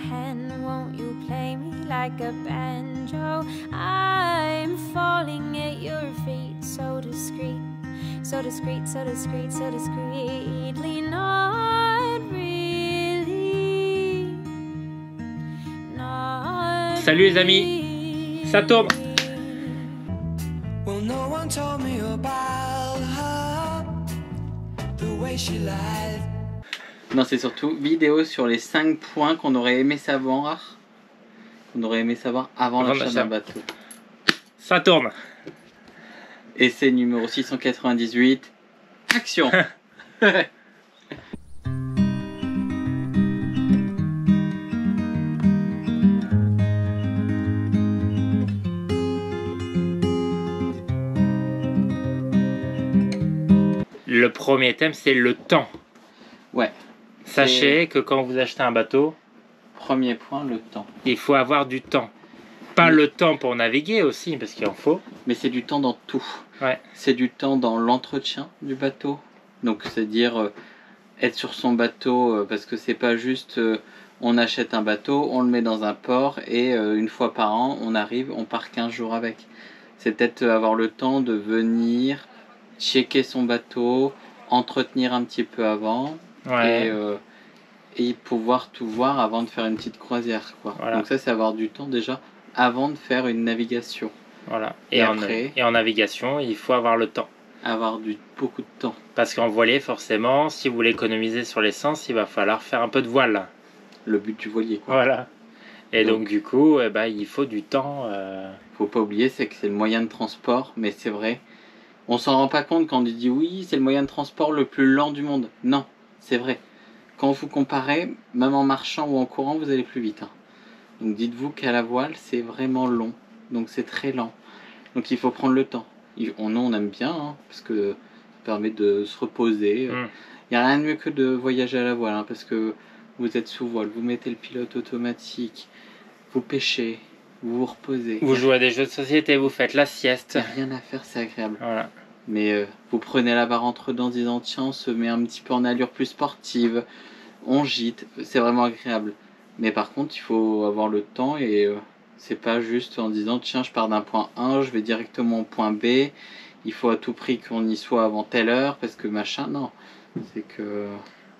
pen, won't you play me like a banjo? I'm falling at your feet, so discreet, so discreet, so discreet, so discreetly, not really, not Salut les amis, ça tourne. Well, no one told me about her, the way she lied. Non, c'est surtout vidéo sur les 5 points qu'on aurait aimé savoir. Avant l'achat d'un bateau. Ça tourne. Essai numéro 698. Action. Le premier thème, c'est le temps. Ouais. Sachez que quand vous achetez un bateau, Premier point, le temps. il faut avoir du temps. Pas le temps pour naviguer aussi, parce qu'il en faut. Mais c'est du temps dans tout. Ouais. C'est du temps dans l'entretien du bateau. Donc c'est-à-dire être sur son bateau, parce que c'est pas juste on achète un bateau, on le met dans un port et une fois par an on arrive, on part 15 jours avec. C'est peut-être avoir le temps de venir checker son bateau, entretenir un petit peu avant. Ouais. Et pouvoir tout voir avant de faire une petite croisière, quoi. Voilà. Donc ça, c'est avoir du temps déjà avant de faire une navigation. Voilà. Et après, en navigation, il faut avoir le temps. avoir beaucoup de temps. Parce qu'en voilier, forcément, si vous voulez économiser sur l'essence, il va falloir faire un peu de voile. Le but du voilier, quoi. Voilà. Et donc du coup, eh ben, il faut du temps. Faut pas oublier, c'est que c'est le moyen de transport, mais c'est vrai. On s'en rend pas compte quand on dit oui, c'est le moyen de transport le plus lent du monde. Non, c'est vrai. Quand vous comparez, même en marchant ou en courant, vous allez plus vite. Hein. Donc dites-vous qu'à la voile, c'est vraiment long. Donc c'est très lent. Donc il faut prendre le temps. On aime bien, hein, parce que ça permet de se reposer. Il n'y a rien de mieux que de voyager à la voile, hein, parce que vous êtes sous voile, vous mettez le pilote automatique, vous pêchez, vous vous reposez. Vous jouez à des jeux de société, vous faites la sieste. Il n'y a rien à faire, c'est agréable. Voilà. Mais vous prenez la barre entre dents en disant tiens, on se met un petit peu en allure plus sportive, on gîte, c'est vraiment agréable. Mais par contre, il faut avoir le temps et c'est pas juste en disant tiens, je pars d'un point A, je vais directement au point B, il faut à tout prix qu'on y soit avant telle heure parce que machin, non. C'est que.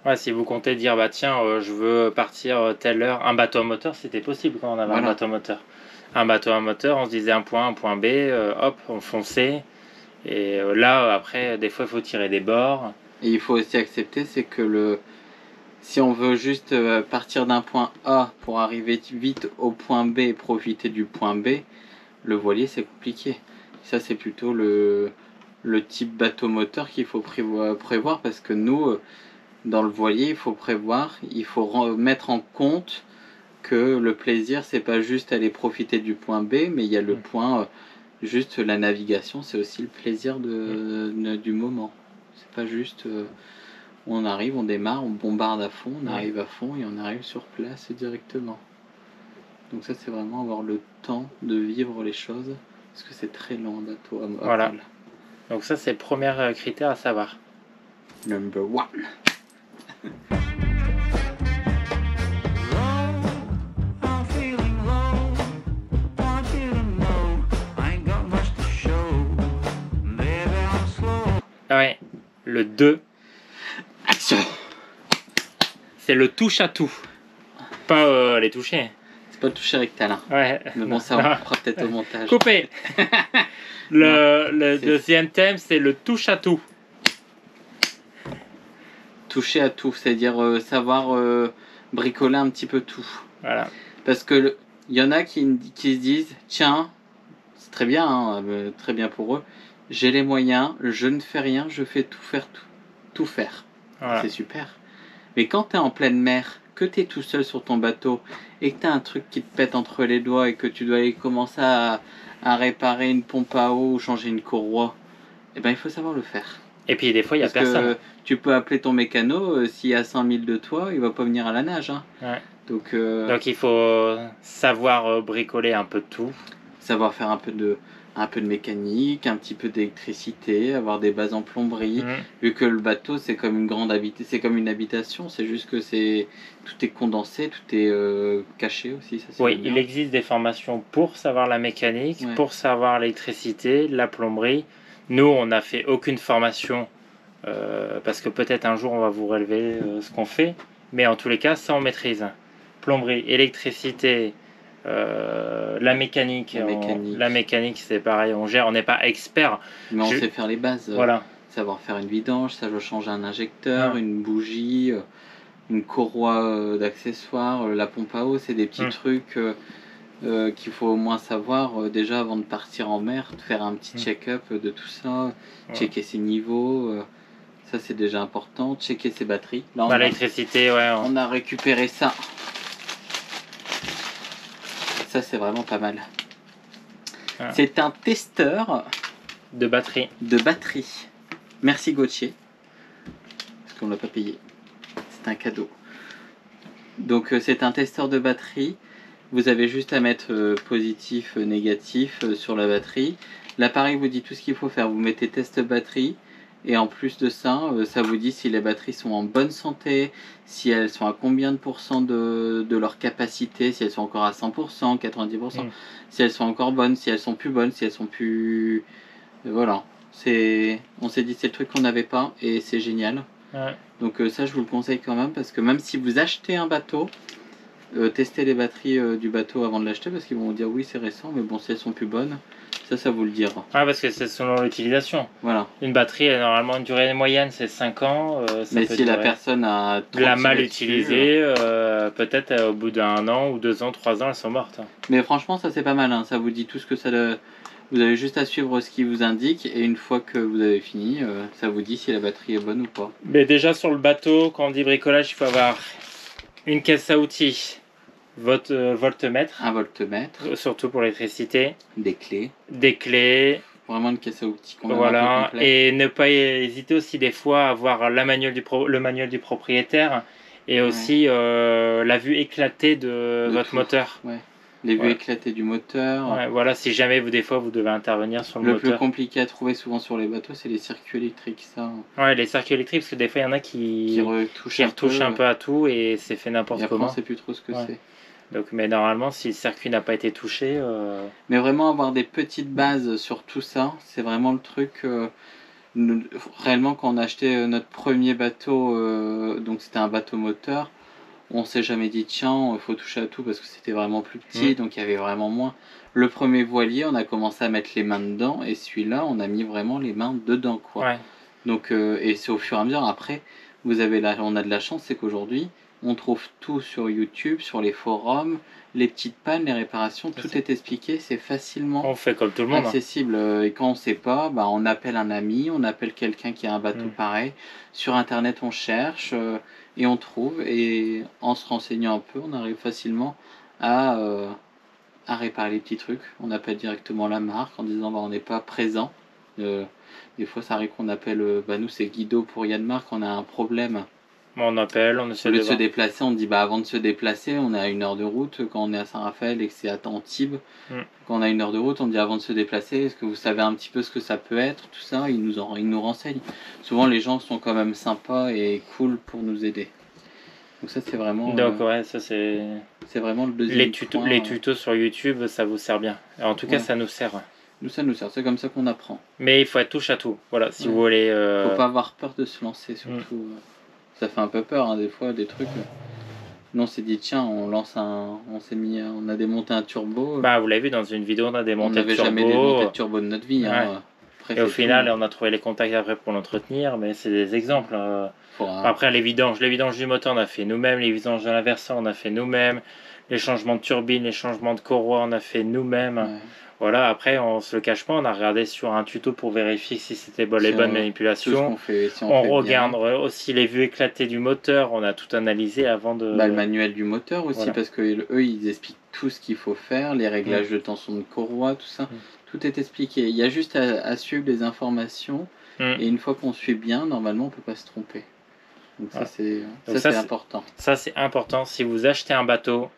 Ouais, si vous comptez dire bah tiens, je veux partir telle heure, un bateau à moteur, c'était possible quand on avait un bateau à moteur. Un bateau à moteur, on se disait un point A, un point B, hop, on fonçait. Et là, après, des fois, il faut tirer des bords. Et il faut aussi accepter, c'est que si on veut juste partir d'un point A pour arriver vite au point B et profiter du point B, le voilier, c'est compliqué. Ça, c'est plutôt le type bateau moteur qu'il faut prévoir parce que nous, dans le voilier, il faut prévoir, il faut mettre en compte que le plaisir, c'est pas juste aller profiter du point B, mais il y a le point... Juste la navigation, c'est aussi le plaisir du moment. C'est pas juste on arrive, on démarre, on bombarde à fond, on arrive à fond et on arrive sur place directement. Donc ça, c'est vraiment avoir le temps de vivre les choses parce que c'est très long un bateau à voilà. voile. Donc ça, c'est le premier critère à savoir. Number one. Ouais, le 2. Action. C'est le touche à tout. Pas les toucher. C'est pas toucher rectal. Hein. Ouais. Mais bon, ça, on fera peut-être au montage. Coupé. Le deuxième thème, c'est le touche à tout. Toucher à tout, c'est-à-dire savoir bricoler un petit peu tout. Voilà. Parce que il y en a qui se disent tiens, c'est très bien, hein, très bien pour eux. J'ai les moyens, je ne fais rien, je fais tout faire. Voilà. C'est super. Mais quand tu es en pleine mer, que tu es tout seul sur ton bateau et que tu as un truc qui te pète entre les doigts et que tu dois aller commencer à réparer une pompe à eau ou changer une courroie, eh ben, il faut savoir le faire. Et puis des fois, il n'y a Parce personne. Que tu peux appeler ton mécano, s'il y a 100 000 de toi, il va pas venir à la nage. Hein. Ouais. Donc il faut savoir bricoler un peu de tout. Savoir faire un peu un peu de mécanique, un petit peu d'électricité, avoir des bases en plomberie. Vu que le bateau c'est comme une habitation, c'est juste que tout est condensé, tout est caché aussi. Ça, oui, il existe des formations pour savoir la mécanique, pour savoir l'électricité, la plomberie. Nous, on n'a fait aucune formation parce que peut-être un jour on va vous relever ce qu'on fait, mais en tous les cas, ça on maîtrise. Plomberie, électricité. La mécanique, c'est pareil, on gère, on n'est pas expert. Mais on sait faire les bases. Voilà. Savoir faire une vidange, savoir changer un injecteur, une bougie, une courroie d'accessoires, la pompe à eau, c'est des petits trucs qu'il faut au moins savoir déjà avant de partir en mer, de faire un petit check-up de tout ça, checker ses niveaux. Ça c'est déjà important, checker ses batteries. Là, l'électricité, on a récupéré ça. Ça c'est vraiment pas mal. C'est un testeur de batterie. Merci Gauthier. Parce qu'on l'a pas payé. C'est un cadeau. Donc c'est un testeur de batterie. Vous avez juste à mettre positif, négatif sur la batterie. L'appareil vous dit tout ce qu'il faut faire. Vous mettez test batterie. Et en plus de ça, ça vous dit si les batteries sont en bonne santé, si elles sont à combien de pourcents de leur capacité, si elles sont encore à 100%, 90%, si elles sont encore bonnes, si elles sont plus bonnes, si elles sont plus... Voilà. On s'est dit c'est le truc qu'on n'avait pas et c'est génial. Donc ça je vous le conseille quand même parce que même si vous achetez un bateau, testez les batteries du bateau avant de l'acheter parce qu'ils vont vous dire oui c'est récent mais bon si elles sont plus bonnes, ça vous le dira. Parce que c'est selon l'utilisation. Voilà. Une batterie normalement une durée moyenne c'est 5 ans. Mais si la personne a l'a mal utilisée, peut-être au bout d'1 an ou 2 ans, 3 ans elles sont mortes. Mais franchement ça c'est pas mal, hein. Ça vous dit tout ce que ça... Vous avez juste à suivre ce qui vous indique et une fois que vous avez fini, ça vous dit si la batterie est bonne ou pas. Mais déjà sur le bateau, quand on dit bricolage, il faut avoir une caisse à outils, voltmètre. Un voltmètre. Surtout pour l'électricité. Des clés. Vraiment une caisse à outils. Voilà. Et ne pas hésiter aussi des fois à avoir le manuel du propriétaire et aussi la vue éclatée de votre moteur. Les vues éclatées du moteur. Voilà, si jamais des fois vous devez intervenir sur le moteur. Le plus compliqué à trouver souvent sur les bateaux, c'est les circuits électriques. Ça. Les circuits électriques, parce que des fois il y en a qui retouchent un peu à tout et c'est fait n'importe comment. Après, on sait plus trop ce que c'est. Donc, mais normalement, si le circuit n'a pas été touché... Mais vraiment avoir des petites bases sur tout ça, c'est vraiment le truc... réellement, quand on a acheté notre premier bateau, donc c'était un bateau moteur, on s'est jamais dit tiens il faut toucher à tout parce que c'était vraiment plus petit donc il y avait vraiment moins. Le premier voilier on a commencé à mettre les mains dedans et celui-là on a mis vraiment les mains dedans quoi. Donc et c'est au fur et à mesure après on a de la chance c'est qu'aujourd'hui on trouve tout sur YouTube, sur les forums, les petites pannes, les réparations, tout est expliqué, c'est facilement on fait comme tout le monde, accessible. Et quand on sait pas, on appelle un ami, on appelle quelqu'un qui a un bateau pareil. Sur internet on cherche et on trouve et en se renseignant un peu on arrive facilement à réparer les petits trucs. On appelle directement la marque en disant on n'est pas présent. Des fois ça arrive qu'on appelle, nous c'est Guido pour Yann-Marc, on a un problème. On appelle, on essaie de se déplacer, on dit avant de se déplacer, on est à 1 heure de route. Quand on est à Saint-Raphaël et que c'est à Antibes, quand on a 1 heure de route, on dit avant de se déplacer, est-ce que vous savez un petit peu ce que ça peut être, tout ça, ils nous renseignent. Souvent les gens sont quand même sympas et cool pour nous aider. Donc ça c'est vraiment... Donc ça c'est vraiment le deuxième point. Les tutos sur YouTube, ça vous sert bien. En tout cas ça nous sert. Ça nous sert, c'est comme ça qu'on apprend. Mais il faut être touche à tout, voilà, si vous voulez... Faut pas avoir peur de se lancer surtout. Ça fait un peu peur des fois des trucs. Nous on s'est dit tiens on a démonté un turbo. Vous l'avez vu dans une vidéo on a démonté le turbo. On n'avait jamais démonté le turbo de notre vie. Après, et au final on a trouvé les contacts après pour l'entretenir, mais c'est des exemples. Après les vidanges du moteur on a fait nous-mêmes, les vidanges de l'inverseur on a fait nous-mêmes, les changements de turbine, les changements de courroie on a fait nous-mêmes. Voilà, après on se le cache pas, on a regardé sur un tuto pour vérifier si c'était les bonnes manipulations. On regarde aussi les vues éclatées du moteur, on a tout analysé avant de... le manuel du moteur aussi, parce que eux ils expliquent tout ce qu'il faut faire, les réglages de tension de courroie, tout ça, tout est expliqué. Il y a juste à suivre les informations, et une fois qu'on suit bien, normalement on peut pas se tromper. Donc ça c'est important. Ça c'est important, si vous achetez un bateau...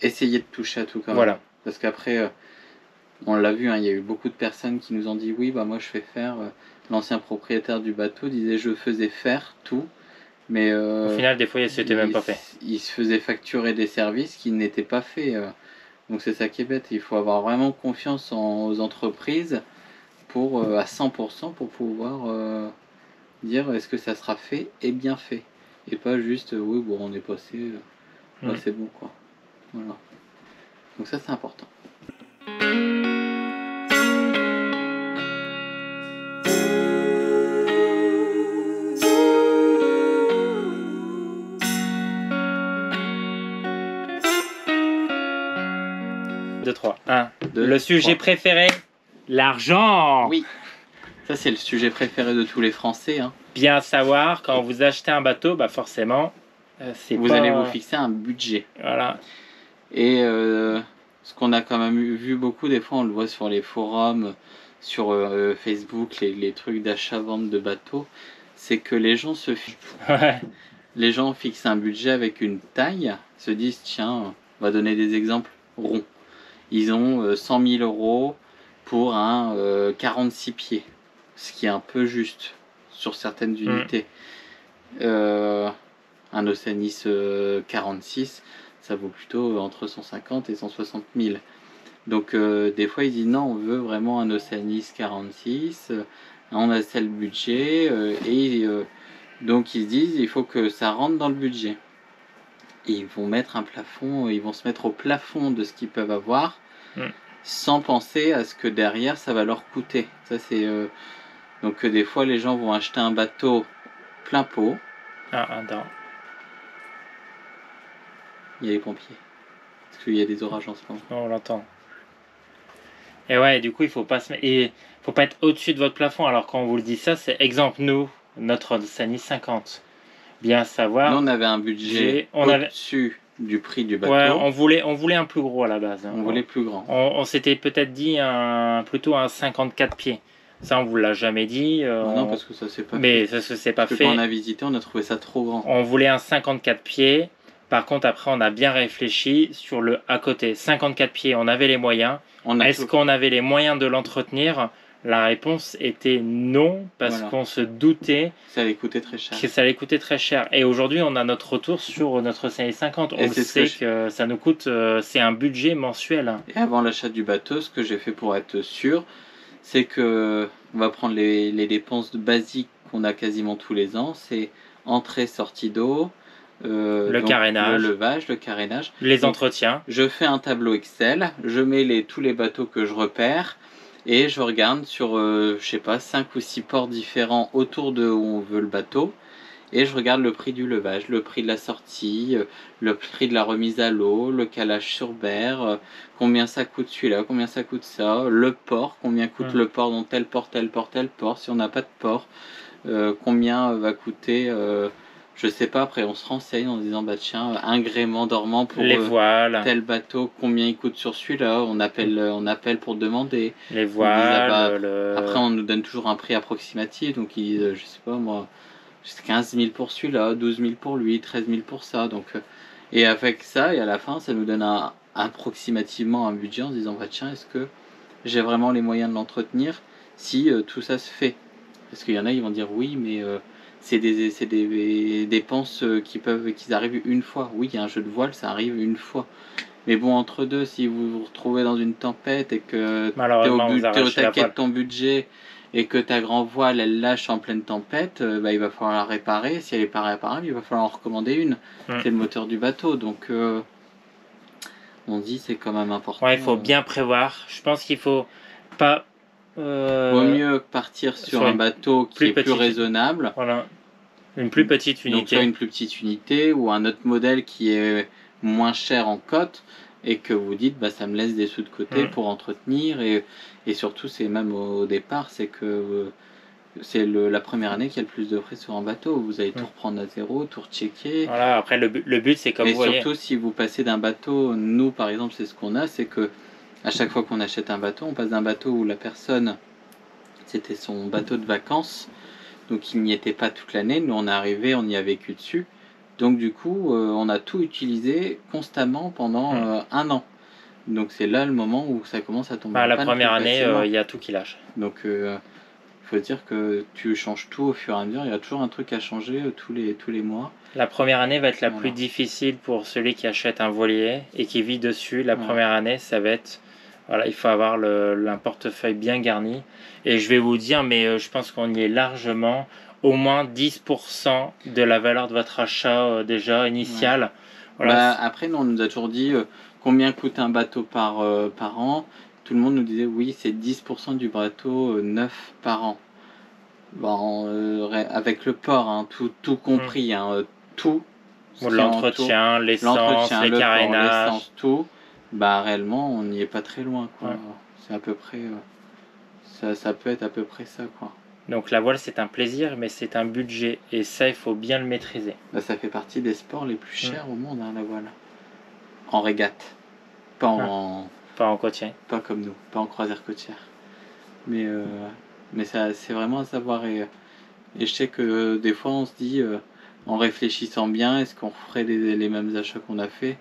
Essayez de toucher à tout quand même. Parce qu'après... On l'a vu, hein, il y a eu beaucoup de personnes qui nous ont dit oui, bah moi je fais faire. L'ancien propriétaire du bateau disait je faisais faire tout, mais Au final, des fois, c'était même pas fait. il se faisait facturer des services qui n'étaient pas faits. Donc c'est ça qui est bête. Il faut avoir vraiment confiance aux entreprises pour à 100% pour pouvoir dire est-ce que ça sera fait et bien fait. Et pas juste oui, bon, on est passé, bah, c'est bon quoi. Voilà. Donc ça c'est important. Deux, trois. Un. Deux, Le sujet trois. préféré, l'argent. Oui. Ça c'est le sujet préféré de tous les Français. Hein. Bien savoir, quand vous achetez un bateau, bah forcément, vous allez vous fixer un budget. Voilà. Et ce qu'on a quand même vu beaucoup, des fois on le voit sur les forums, sur Facebook, les trucs d'achat-vente de bateaux, c'est que les gens les gens fixent un budget avec une taille, se disent tiens, on va donner des exemples ronds. Ils ont 100 000 € pour un 46 pieds, ce qui est un peu juste sur certaines unités. Un Oceanis 46, ça vaut plutôt entre 150 et 160 000. Donc des fois ils disent non, on veut vraiment un Oceanis 46, on a tel budget, donc ils se disent il faut que ça rentre dans le budget. Et ils vont mettre un plafond, ils vont se mettre au plafond de ce qu'ils peuvent avoir, sans penser à ce que derrière ça va leur coûter. Ça c'est donc des fois les gens vont acheter un bateau plein pot. Attends. Il y a les pompiers. Parce qu'il y a des orages en ce moment. Non, on l'entend. Et ouais, du coup, il faut pas être au-dessus de votre plafond. Alors quand on vous le dit ça, c'est exemple nous, notre Oceanis 50. Bien savoir. Nous, on avait un budget au-dessus du prix du bateau. Ouais, on voulait un plus gros à la base. On voulait plus grand. On s'était peut-être dit plutôt un 54 pieds. Ça, on vous l'a jamais dit. Non, parce que ça s'est pas fait. Mais ça s'est pas fait. Quand on a visité, on a trouvé ça trop grand. On voulait un 54 pieds. Par contre, après, on a bien réfléchi sur le à côté. 54 pieds, on avait les moyens. Est-ce qu'on avait les moyens de l'entretenir? La réponse était non, parce qu'on se doutait ça allait coûter très cher. Que ça allait coûter très cher. Et aujourd'hui, on a notre retour sur notre Oceanis 50. On sait que ça nous coûte, c'est un budget mensuel. Et avant l'achat du bateau, ce que j'ai fait pour être sûr, c'est que on va prendre les dépenses basiques qu'on a quasiment tous les ans. C'est entrée, sortie d'eau, le carénage, le levage, le carénage, les entretiens. Je fais un tableau Excel, je mets tous les bateaux que je repère et je regarde sur, je sais pas, 5 ou 6 ports différents autour de où on veut le bateau et je regarde le prix du levage, le prix de la sortie, le prix de la remise à l'eau, le calage sur berre, combien ça coûte celui-là, combien ça coûte ça, le port, combien coûte le port dans tel port, tel port, tel port, si on n'a pas de port, combien va coûter... je sais pas, après on se renseigne en disant bah tiens, un gréement dormant pour les voiles, tel bateau, combien il coûte sur celui-là, on appelle pour demander. Les voiles, après on nous donne toujours un prix approximatif, donc ils disent je sais pas moi, 15 000 pour celui-là, 12 000 pour lui, 13 000 pour ça, donc et avec ça, et à la fin ça nous donne approximativement un budget en se disant bah tiens, est-ce que j'ai vraiment les moyens de l'entretenir si tout ça se fait? Parce qu'il y en a, ils vont dire oui, mais c'est des dépenses qui arrivent une fois. Oui, il y a un jeu de voile, ça arrive une fois. Mais bon, entre deux, si vous vous retrouvez dans une tempête et que t'es au taquet de ton budget et que ta grand voile, elle lâche en pleine tempête, bah, il va falloir la réparer. Si elle n'est pas réparable, il va falloir en recommander une. C'est le moteur du bateau. Donc, on dit c'est quand même important. Ouais, il faut bien prévoir. Je pense qu'il faut pas... Vaut mieux partir sur un bateau qui est plus raisonnable. Voilà. Une plus petite unité. Donc soit une plus petite unité ou un autre modèle qui est moins cher en cote et que vous dites bah ça me laisse des sous de côté pour entretenir et surtout c'est même au départ c'est que c'est la première année qu'il y a le plus de frais sur un bateau. Vous allez tout reprendre à zéro, tout rechecker. Voilà, après le but c'est comme vous voyez. Et surtout si vous passez d'un bateau, nous par exemple c'est ce qu'on a, c'est que à chaque fois qu'on achète un bateau, on passe d'un bateau où la personne, c'était son bateau de vacances, donc il n'y était pas toute l'année, nous on est arrivé, on y a vécu dessus, donc du coup on a tout utilisé constamment pendant un an. Donc c'est là le moment où ça commence à tomber. Bah, en la panne première plus année, facilement. il y a tout qui lâche. Donc il faut dire que tu changes tout au fur et à mesure. Il y a toujours un truc à changer tous les mois. La première année va être la Voilà. plus difficile pour celui qui achète un voilier et qui vit dessus. La Voilà. première année, ça va être... Voilà, il faut avoir un portefeuille bien garni. Et je vais vous dire, mais je pense qu'on y est largement, au moins 10% de la valeur de votre achat déjà initial. Voilà. Bah, après, nous, on nous a toujours dit combien coûte un bateau par an. Tout le monde nous disait oui, c'est 10% du bateau neuf par an. Bon, avec le port, hein, tout compris, hein, tout. Bon, l'entretien, l'essence, les le carénages. port, l'essence, tout. Bah réellement, on n'y est pas très loin, quoi. Ouais. C'est à peu près, ça peut être à peu près ça, quoi. Donc la voile, c'est un plaisir, mais c'est un budget. Et ça, il faut bien le maîtriser. Bah, ça fait partie des sports les plus chers au monde, hein, la voile. En régate. Pas en... Pas en côtier. Pas comme nous, pas en croisière côtière. Mais ça, c'est vraiment à savoir. Et je sais que des fois, on se dit, en réfléchissant bien, est-ce qu'on ferait les mêmes achats qu'on a fait?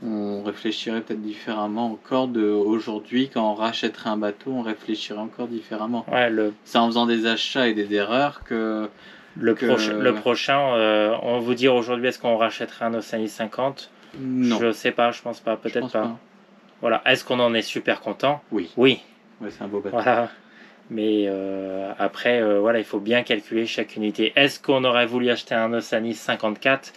On réfléchirait peut-être différemment encore aujourd'hui. Quand on rachèterait un bateau, on réfléchirait encore différemment. Ouais, c'est en faisant des achats et des erreurs que... Le prochain, on va vous dire aujourd'hui, est-ce qu'on rachèterait un Oceanis 50? Non. Je sais pas, je pense pas, peut-être pas. Voilà. Est-ce qu'on en est super content? Oui. Oui. Ouais, c'est un beau bateau. Voilà. Mais après, voilà, il faut bien calculer chaque unité. Est-ce qu'on aurait voulu acheter un Oceanis 54?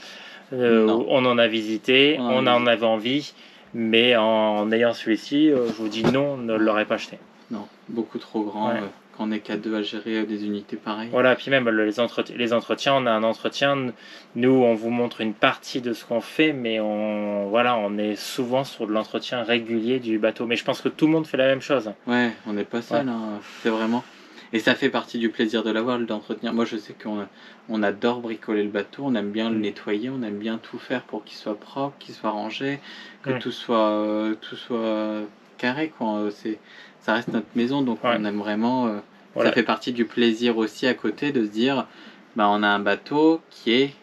On en a visité, on en avait envie, mais en ayant celui-ci, je vous dis non, on ne l'aurait pas acheté. Non, beaucoup trop grand. Ouais. Quand on est qu'à deux à gérer des unités pareilles. Voilà, puis même les entretiens, on a un entretien. Nous, on vous montre une partie de ce qu'on fait, mais on est souvent sur de l'entretien régulier du bateau. Mais je pense que tout le monde fait la même chose. Ouais, on n'est pas seul, Ouais. hein, c'est vraiment... Et ça fait partie du plaisir de la voile, d'entretenir. Moi, je sais qu'on adore bricoler le bateau, on aime bien le nettoyer, on aime bien tout faire pour qu'il soit propre, qu'il soit rangé, que tout soit carré, quoi. Ça reste notre maison, donc on aime vraiment... Voilà. Ça fait partie du plaisir aussi à côté de se dire, bah, on a un bateau qui est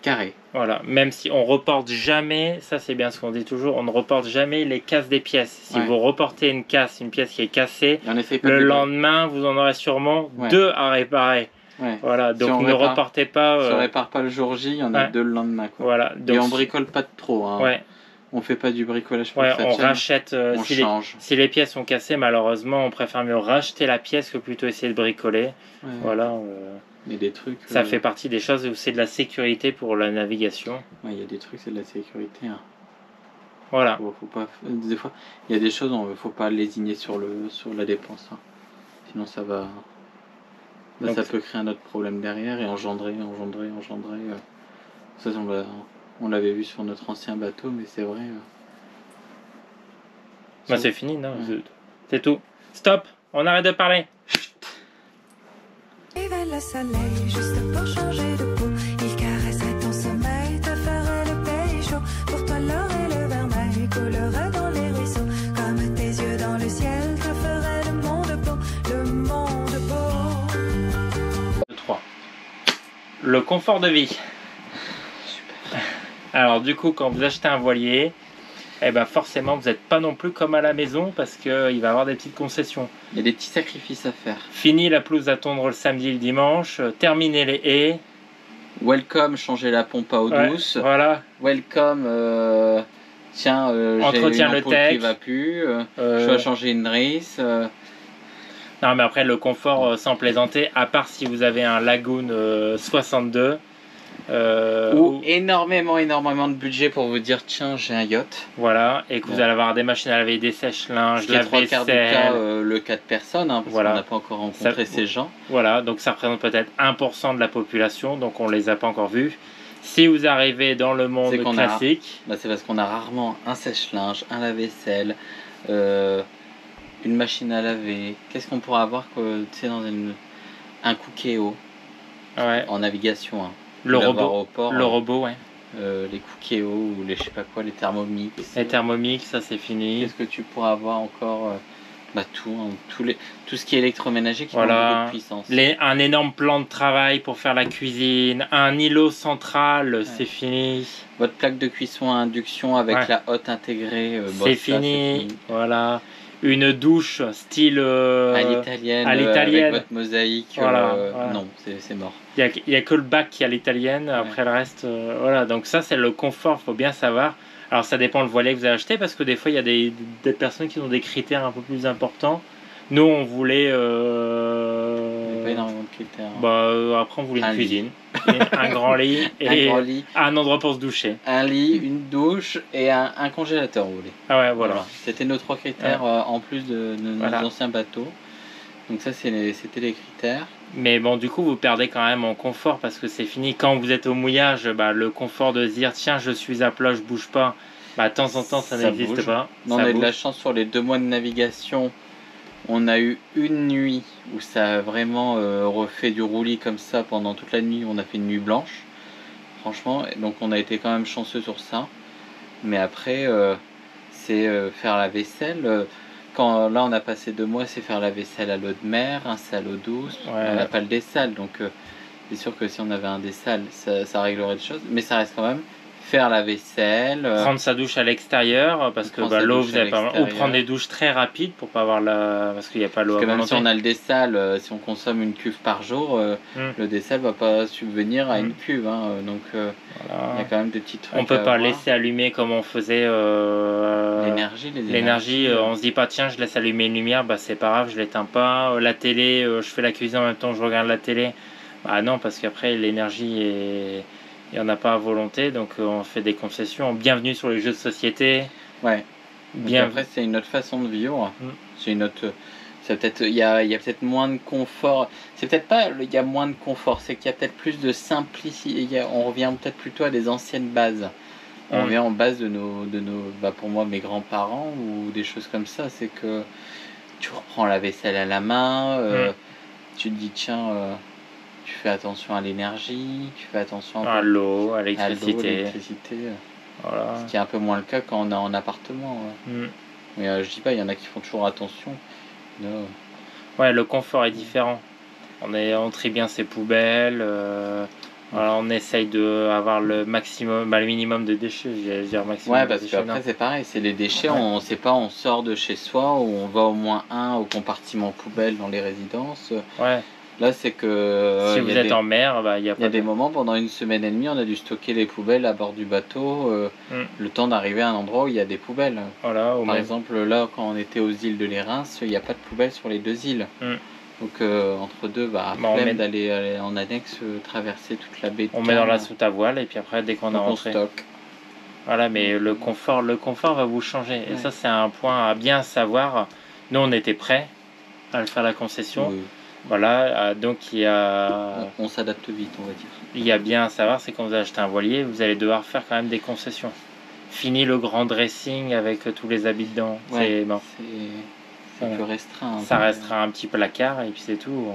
carré. Voilà, même si on reporte jamais, ça c'est bien ce qu'on dit toujours, on ne reporte jamais les casses des pièces. Si vous reportez une pièce qui est cassée, le lendemain vous en aurez sûrement deux à réparer. Ouais. Voilà, donc si ne reportez pas. Si on répare pas le jour J, il y en a deux le lendemain, quoi. Voilà, donc, et on bricole pas de trop. Hein. Ouais. On fait pas du bricolage pour on rachète. On change. Si les pièces sont cassées, malheureusement, on préfère mieux racheter la pièce que plutôt essayer de bricoler. Ouais. Voilà. Mais des trucs. Ça fait partie des choses où c'est de la sécurité pour la navigation. Ouais, il y a des trucs, c'est de la sécurité. Hein. Voilà. Faut pas, des fois, il y a des choses, faut pas lésigner sur la dépense. Hein. Sinon, ça va. Là, donc, ça peut créer un autre problème derrière et engendrer. Ça, on l'avait vu sur notre ancien bateau, mais c'est vrai. Bah, c'est fini, non? C'est tout. Stop! On arrête de parler. Le soleil juste pour changer de peau, il caresserait ton sommeil, te ferait le pays chaud. Pour toi l'or et le vermeil coulerait dans les ruisseaux, comme tes yeux dans le ciel te ferait le monde beau, le monde beau. 3. Le confort de vie. Super. Alors du coup, quand vous achetez un voilier, eh ben forcément vous n'êtes pas non plus comme à la maison parce qu'il va y avoir des petites concessions. Il y a des petits sacrifices à faire. Fini la pelouse à tondre le samedi et le dimanche, terminez les haies. Welcome, changer la pompe à eau douce. Voilà. Welcome, tiens, j'ai une ampoule qui va plus, je dois changer une drisse. Non mais après le confort sans plaisanter, à part si vous avez un Lagoon 62. Ou énormément de budget pour vous dire tiens j'ai un yacht. Voilà, et que vous allez avoir des machines à laver, des sèche-linges, la vaisselle. Le cas de personne, hein, parce qu'on n'a pas encore rencontré ces gens. Voilà, donc ça représente peut-être 1% de la population, donc on les a pas encore vus. Si vous arrivez dans le monde classique... c'est parce qu'on a rarement un sèche-linge, un lave-vaisselle, une machine à laver. Qu'est-ce qu'on pourra avoir dans un Cookéo en navigation, hein. Le robot, ouais. Les Cookéo ou les je sais pas quoi, les Thermomix. Les Thermomix, ça c'est fini. Qu'est-ce que tu pourras avoir encore Bah tout, hein, tout ce qui est électroménager qui demande beaucoup de puissance. Un énorme plan de travail pour faire la cuisine, un îlot central, c'est fini. Votre plaque de cuisson à induction avec la hotte intégrée, c'est fini. Voilà. Une douche style à l'italienne avec votre mosaïque, non, c'est mort. Il y a que le bac qui est à l'italienne, après le reste, voilà. Donc ça c'est le confort, faut bien savoir. Alors ça dépend le voilier que vous avez acheté, parce que des fois il y a des personnes qui ont des critères un peu plus importants. Nous on voulait... pas énormément de critères. Après on voulait une cuisine, un grand lit et un endroit pour se doucher. Un lit, une douche et un congélateur, vous voulez. Ah ouais, voilà. C'était nos 3 critères en plus de nos anciens bateaux. Donc ça c'était les critères. Mais bon, du coup vous perdez quand même en confort, parce que c'est fini. Quand vous êtes au mouillage, le confort de se dire tiens je suis à plat, je bouge pas, de temps en temps ça n'existe pas. On a eu de la chance sur les 2 mois de navigation. On a eu une nuit où ça a vraiment refait du roulis comme ça pendant toute la nuit. On a fait une nuit blanche, franchement. Donc on a été quand même chanceux sur ça. Mais après, c'est faire la vaisselle. Quand là on a passé 2 mois, c'est faire la vaisselle à l'eau de mer, un à l'eau douce. On n'a pas le dessal, donc c'est sûr que si on avait un dessal, ça réglerait les choses. Mais ça reste quand même faire la vaisselle, prendre sa douche à l'extérieur, parce que l'eau vous avez pas, ou prendre des douches très rapides pour pas avoir parce qu'il n'y a pas l'eau à même si on a le dessal, si on consomme une cuve par jour, le dessal va pas subvenir à une cuve, hein, donc il y a quand même des petits trucs. On peut pas laisser allumer comme on faisait l'énergie. On se dit pas tiens je laisse allumer une lumière, c'est pas grave, je l'éteins pas. La télé, je fais la cuisine en même temps que je regarde la télé. Non, parce qu'après l'énergie est... Il n'y en a pas à volonté, donc on fait des concessions. Bienvenue sur les jeux de société. Ouais. Après, c'est une autre façon de vivre. C'est une autre. Il y a peut-être moins de confort. C'est peut-être pas il y a moins de confort, c'est qu'il y a peut-être plus de simplicité. On revient peut-être plutôt à des anciennes bases. On revient en base de nos pour moi, mes grands-parents ou des choses comme ça. C'est que tu reprends la vaisselle à la main, tu te dis tiens. Tu fais attention à l'énergie, tu fais attention à l'eau, à l'électricité. Voilà. Ce qui est un peu moins le cas quand on est en appartement. Mais je dis pas, il y en a qui font toujours attention. Ouais, le confort est différent. On trie bien ses poubelles. On essaye d'avoir le maximum, le minimum de déchets. Ouais, parce qu'après c'est pareil, c'est les déchets. On sait pas, on sort de chez soi ou on va au moins au compartiment poubelle dans les résidences. Ouais. Là, c'est que si vous êtes en mer, il y a des moments pendant 1 semaine et demie, on a dû stocker les poubelles à bord du bateau, le temps d'arriver à un endroit où il y a des poubelles. Par exemple, là, quand on était aux îles de l'Érins, il n'y a pas de poubelles sur les 2 îles. Donc entre deux, flemme d'aller en annexe traverser toute la baie. On met dans la soute à voile et puis après, dès qu'on est rentré, on stocke. Voilà, mais le confort va vous changer. Et ça, c'est un point à bien savoir. Nous, on était prêts à le faire la concession. Voilà, donc on s'adapte vite, on va dire. Il y a bien à savoir, c'est quand vous achetez un voilier, vous allez devoir faire quand même des concessions. Fini le grand dressing avec tous les habits dedans. C'est plus restreint. Ça restera un petit placard et puis c'est tout.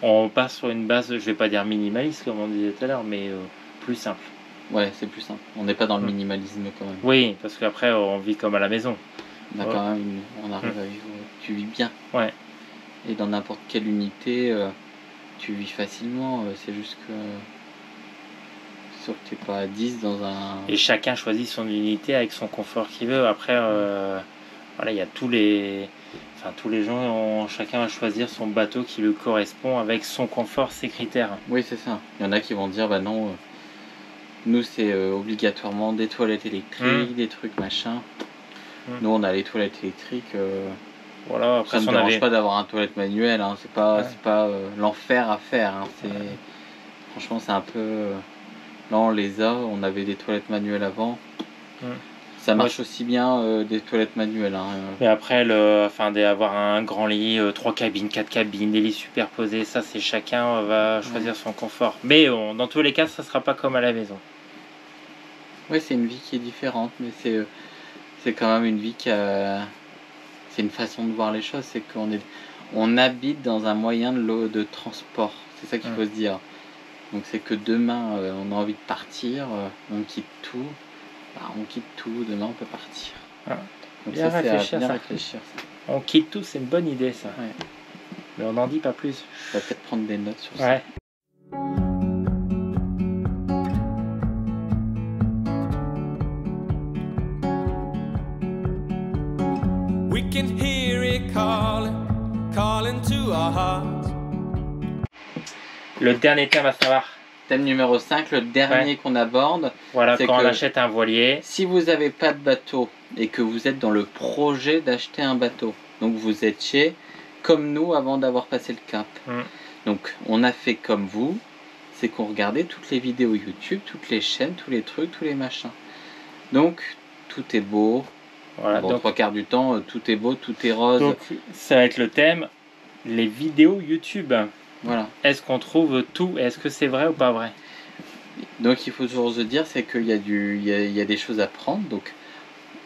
On passe sur une base, je vais pas dire minimaliste comme on disait tout à l'heure, mais plus simple. Ouais, c'est plus simple. On n'est pas dans le minimalisme quand même. Oui, parce qu'après on vit comme à la maison. On arrive à vivre, tu vis bien. Ouais. Et dans n'importe quelle unité, tu vis facilement. C'est juste que sûr que tu n'es pas à 10 dans un... Et chacun choisit son unité avec son confort qu'il veut. Après, voilà, il y a tous les gens, chacun va choisir son bateau qui lui correspond avec son confort, ses critères. Oui, c'est ça. Il y en a qui vont dire, bah non, nous c'est obligatoirement des toilettes électriques, des trucs machin. Nous on a les toilettes électriques. Voilà, après, ça ne me dérange pas d'avoir un toilette manuel, hein. C'est pas l'enfer à faire. Hein. Franchement, c'est un peu... Là, on les a, on avait des toilettes manuelles avant. Ça marche aussi bien des toilettes manuelles. Hein. Mais après, d'avoir un grand lit, 3 cabines, 4 cabines, des lits superposés, ça, c'est chacun va choisir son confort. Mais dans tous les cas, ça sera pas comme à la maison. Oui, c'est une vie qui est différente, mais c'est quand même une vie qui a... C'est une façon de voir les choses, c'est qu'on habite dans un moyen de transport. C'est ça qu'il faut se dire. Donc c'est que demain, on a envie de partir, on quitte tout. On quitte tout, demain on peut partir. Donc Bien ça, c'est à réfléchir, bien ça. réfléchir. Ça. On quitte tout, c'est une bonne idée ça. Ouais. Mais on n'en dit pas plus. Je vais peut-être prendre des notes sur ça. Ouais. We can hear it calling, calling to our hearts. Le dernier thème à savoir, Thème numéro 5, le dernier qu'on aborde. voilà, C'est quand on que- achète un voilier, Si vous n'avez pas de bateau et que vous êtes dans le projet d'acheter un bateau, donc vous étiez comme nous avant d'avoir passé le cap. Mm. Donc on a fait comme vous, c'est qu'on regardait toutes les vidéos YouTube, toutes les chaînes, tous les trucs, tous les machins. Donc tout est beau. voilà, Bon, donc, trois quarts du temps, tout est beau, tout est rose. donc ça va être le thème, les vidéos YouTube. Voilà. Est-ce qu'on trouve tout? Est-ce que c'est vrai ou pas vrai? Donc il faut toujours se dire, c'est qu'il y a il y a des choses à prendre. Donc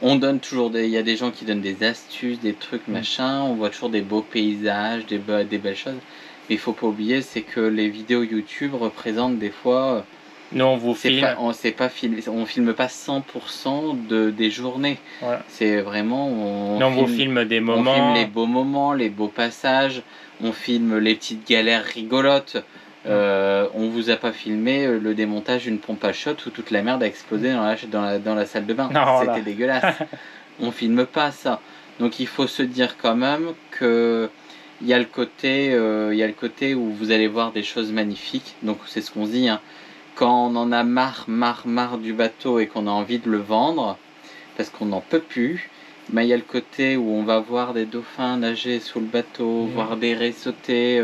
on donne toujours il y a des gens qui donnent des astuces, des trucs, machin. On voit toujours des beaux paysages, des belles choses. Mais il faut pas oublier, c'est que les vidéos YouTube représentent des fois, Nous on vous filme. on filme pas 100% des journées. Voilà. C'est vraiment, Nous on vous filme des on moments. filme les beaux moments, les beaux passages. On filme les petites galères rigolotes. On vous a pas filmé le démontage d'une pompe à shot où toute la merde a explosé dans la salle de bain. Non, C'était là. dégueulasse. On filme pas ça. Donc il faut se dire quand même que il y a le côté où vous allez voir des choses magnifiques. Donc c'est ce qu'on dit, hein. Quand on en a marre du bateau et qu'on a envie de le vendre parce qu'on n'en peut plus, ben, il y a le côté où on va voir des dauphins nager sous le bateau, voir des raies sauter,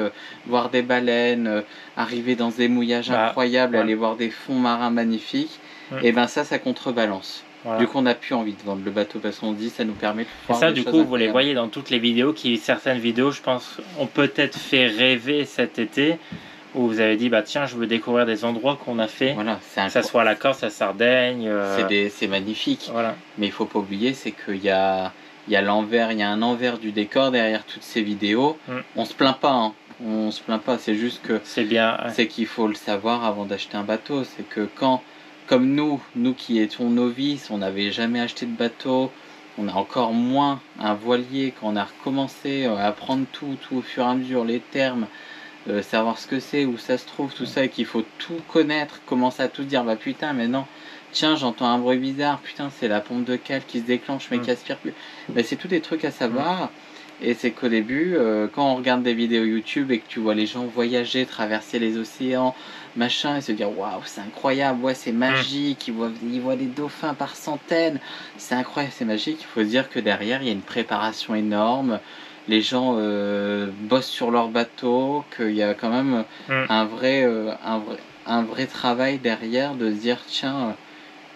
voir des baleines, arriver dans des mouillages incroyables, ouais. aller voir des fonds marins magnifiques. Et ben ça contrebalance. Voilà. Du coup, on n'a plus envie de vendre le bateau parce qu'on se dit ça nous permet de Et voir ça, des du choses coup, vous les incroyables. voyez dans toutes les vidéos certaines vidéos, je pense, ont peut-être fait rêver cet été, où vous avez dit, bah tiens, je veux découvrir des endroits qu'on a fait, Voilà, que ça soit la Corse, la Sardaigne. c'est magnifique. Voilà. Mais il faut pas oublier, c'est qu'il y a l'envers, il y a un envers du décor derrière toutes ces vidéos. On se plaint pas, hein. On se plaint pas. C'est juste que C'est bien. Ouais. c'est qu'il faut le savoir avant d'acheter un bateau. C'est que comme nous qui étions novices, on n'avait jamais acheté de bateau, on a encore moins un voilier, quand on a recommencé à apprendre tout au fur et à mesure, les termes, savoir ce que c'est, où ça se trouve, tout ça, et qu'il faut tout connaître, commencer à tout dire, bah putain, mais non, tiens, j'entends un bruit bizarre, putain, c'est la pompe de cale qui se déclenche mais qui aspire plus. Mais c'est tous des trucs à savoir. Et c'est qu'au début, quand on regarde des vidéos YouTube et que tu vois les gens voyager, traverser les océans, machin, et se dire waouh, c'est incroyable, ouais, c'est magique, ils voient des dauphins par centaines, c'est incroyable, c'est magique. Il faut se dire que derrière, il y a une préparation énorme. Les gens bossent sur leur bateau, qu'il y a quand même un vrai travail derrière de se dire tiens,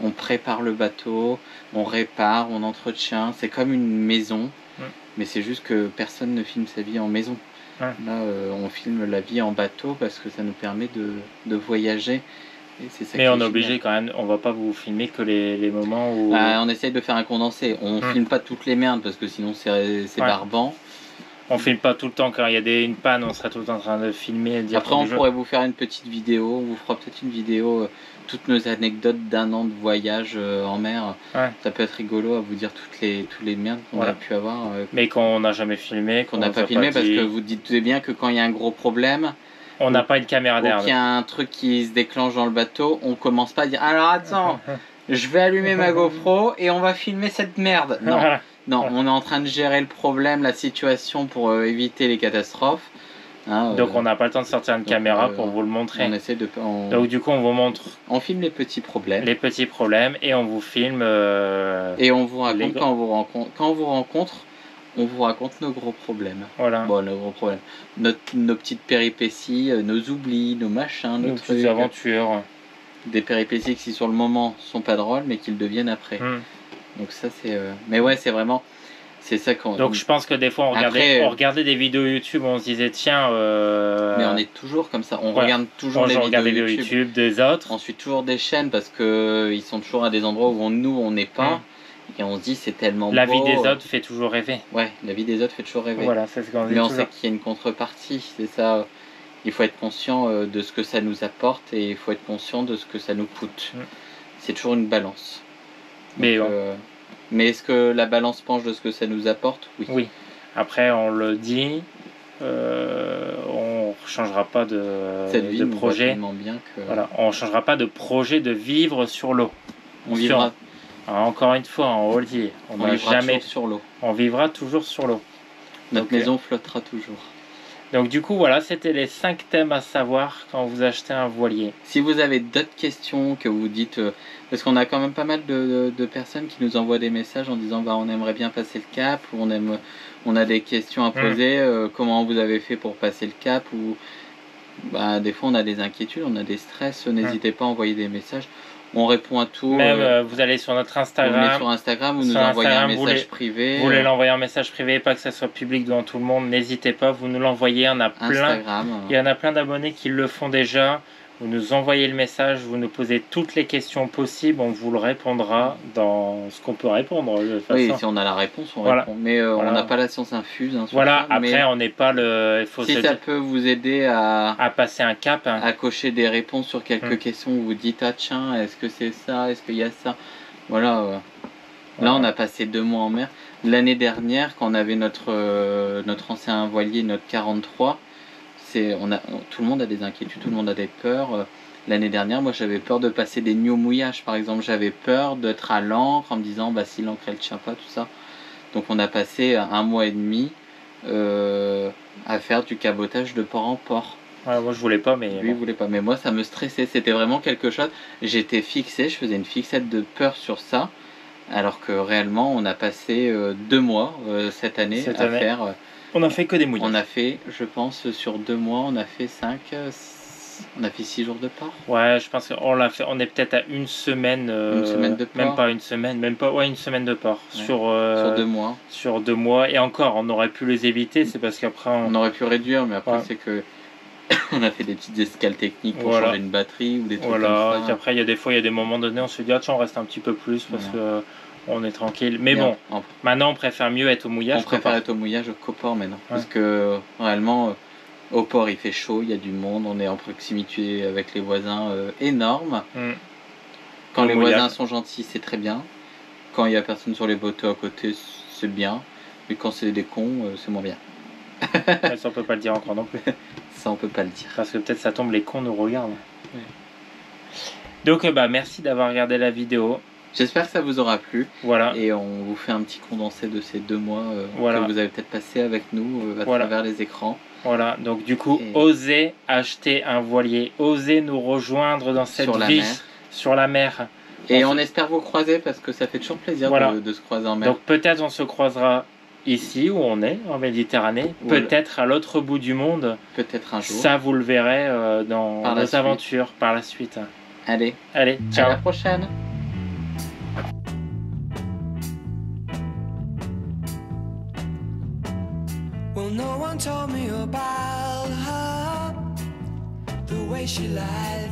on prépare le bateau, on répare, on entretient, c'est comme une maison. Mais c'est juste que personne ne filme sa vie en maison. Ouais. Là, on filme la vie en bateau parce que ça nous permet de voyager. Et c'est ça Mais qui on est génial. obligé quand même, on va pas vous filmer que les moments où... On essaye de faire un condensé. On filme pas toutes les merdes parce que sinon c'est barbant. On filme pas tout le temps, quand il y a une panne, on sera tout le temps en train de filmer et de dire... Après, on pourrait vous faire une petite vidéo. On vous fera peut-être une vidéo, toutes nos anecdotes d'un an de voyage en mer. Ouais. Ça peut être rigolo à vous dire toutes les merdes qu'on a pu avoir. Mais qu'on n'a jamais filmé, qu'on n'a pas filmé parce que vous dites bien que quand il y a un gros problème... On n'a pas une caméra ou derrière. qu'il y a un truc qui se déclenche dans le bateau, on commence pas à dire alors attends, je vais allumer ma GoPro et on va filmer cette merde. Non, non, on est en train de gérer le problème, la situation pour éviter les catastrophes. Hein, donc on n'a pas le temps de sortir une caméra pour vous le montrer. On essaie de. Donc du coup on vous montre. On filme les petits problèmes. Les petits problèmes et on vous filme. Et on vous raconte quand on vous rencontre. On vous raconte nos gros problèmes. Voilà. Bon, nos gros problèmes. Nos petites péripéties, nos oublis, nos machins, nos trucs. Petites aventures. Des péripéties qui sur le moment sont pas drôles, mais qui le deviennent après. Donc ça c'est. Mais ouais, c'est vraiment. C'est ça qu'on. Donc je pense que des fois on regardait des vidéos YouTube, on se disait tiens. Mais on est toujours comme ça. On regarde toujours les vidéos YouTube des autres. On suit toujours des chaînes parce que ils sont toujours à des endroits où nous on n'est pas. Et on se dit c'est tellement beau. La vie des autres fait toujours rêver. Ouais, la vie des autres fait toujours rêver. Voilà, c'est ce qu'on dit. Mais on sait qu'il y a une contrepartie, c'est ça. Il faut être conscient de ce que ça nous apporte et il faut être conscient de ce que ça nous coûte. C'est toujours une balance. Donc, mais bon. Mais est-ce que la balance penche de ce que ça nous apporte? Oui. Oui. Après, on le dit, on ne changera pas Cette vie de nous va projet. tellement bien que Voilà, on ne changera pas de projet de vivre sur l'eau. on vivra, Alors, encore une fois, en haulier, on n'a vivra jamais. toujours sur l'eau. On vivra toujours sur l'eau. Notre Donc, maison flottera toujours. Donc du coup, voilà, c'était les 5 thèmes à savoir quand vous achetez un voilier. Si vous avez d'autres questions que vous dites, parce qu'on a quand même pas mal de personnes qui nous envoient des messages en disant bah on aimerait bien passer le cap, ou on a des questions à poser, comment vous avez fait pour passer le cap, ou bah des fois on a des inquiétudes, on a des stress, n'hésitez pas à envoyer des messages. On répond à tout. Même vous allez sur notre Vous Instagram. venez sur Instagram, vous nous envoyez un message privé. Vous voulez l'envoyer en message privé, pas que ça soit public devant tout le monde, n'hésitez pas, vous nous l'envoyez, il y en a plein. Instagram. Il y en a plein d'abonnés qui le font déjà. Vous nous envoyez le message, vous nous posez toutes les questions possibles, on vous le répondra dans ce qu'on peut répondre. De toute Oui, façon. si on a la réponse, on Voilà. répond. Mais Voilà. on n'a pas la science infuse. Hein, sur Voilà, ça, après mais on n'est pas le... Il faut si se ça dire, peut vous aider à passer un cap. à cocher des réponses sur quelques questions où vous dites ah tiens, est-ce que c'est ça, est-ce qu'il y a ça, voilà. Là Voilà. on a passé 2 mois en mer. L'année dernière quand on avait notre ancien voilier, notre 43, tout le monde a des inquiétudes, tout le monde a des peurs. L'année dernière moi j'avais peur de passer des nuits au mouillage par exemple, j'avais peur d'être à l'ancre en me disant bah si l'ancre elle tient pas, tout ça. Donc on a passé 1 mois et demi à faire du cabotage de port en port. Ouais, moi je voulais pas, mais Lui, il voulait pas, mais moi ça me stressait, c'était vraiment quelque chose. J'étais fixé, je faisais une fixette de peur sur ça, alors que réellement on a passé 2 mois cette année à faire. on a fait que des mouillages. On a fait, je pense, sur 2 mois, on a fait 6 jours de port. Ouais, je pense qu'on l'a fait. On est peut-être à une semaine. Une semaine de port. Même pas une semaine, même pas. Ouais, une semaine de port Ouais. sur 2 mois. Sur 2 mois. Et encore, on aurait pu les éviter. C'est parce qu'après On aurait pu réduire, mais après Ouais. c'est que on a fait des petites escales techniques pour Voilà. changer une batterie ou des trucs Voilà. comme Et ça. puis après, il y a des fois, il y a des moments donnés, on se dit ah tiens, on reste un petit peu plus parce Voilà. que on est tranquille. Mais Et bon, on maintenant, on préfère mieux être au mouillage. on préfère être au mouillage qu'au port maintenant. Ouais. Parce que réellement, au port il fait chaud, il y a du monde, on est en proximité avec les voisins énormes. Quand Au les mouillage. voisins sont gentils, c'est très bien. Quand il y a personne sur les bateaux à côté, c'est bien. Mais quand c'est des cons, c'est moins bien. Ouais, ça, on peut pas le dire encore non plus. Ça, on peut pas le dire. Parce que peut-être ça tombe, les cons nous regardent. Ouais. Donc, bah, merci d'avoir regardé la vidéo. J'espère que ça vous aura plu. Voilà. Et on vous fait un petit condensé de ces 2 mois Voilà. que vous avez peut-être passé avec nous à Voilà. travers les écrans. Voilà, donc du coup, Et- osez acheter un voilier, osez nous rejoindre dans cette Sur la vie mer. sur la mer. Et On on se- espère vous croiser parce que ça fait toujours plaisir Voilà. de se croiser en mer. Donc peut-être on se croisera ici où on est, en Méditerranée, Voilà. peut-être à l'autre bout du monde. Peut-être un jour. Ça, vous le verrez dans Par la nos suite. aventures par la suite. Allez, Allez, à ciao. la prochaine. Well, no one told me about her, the way she lied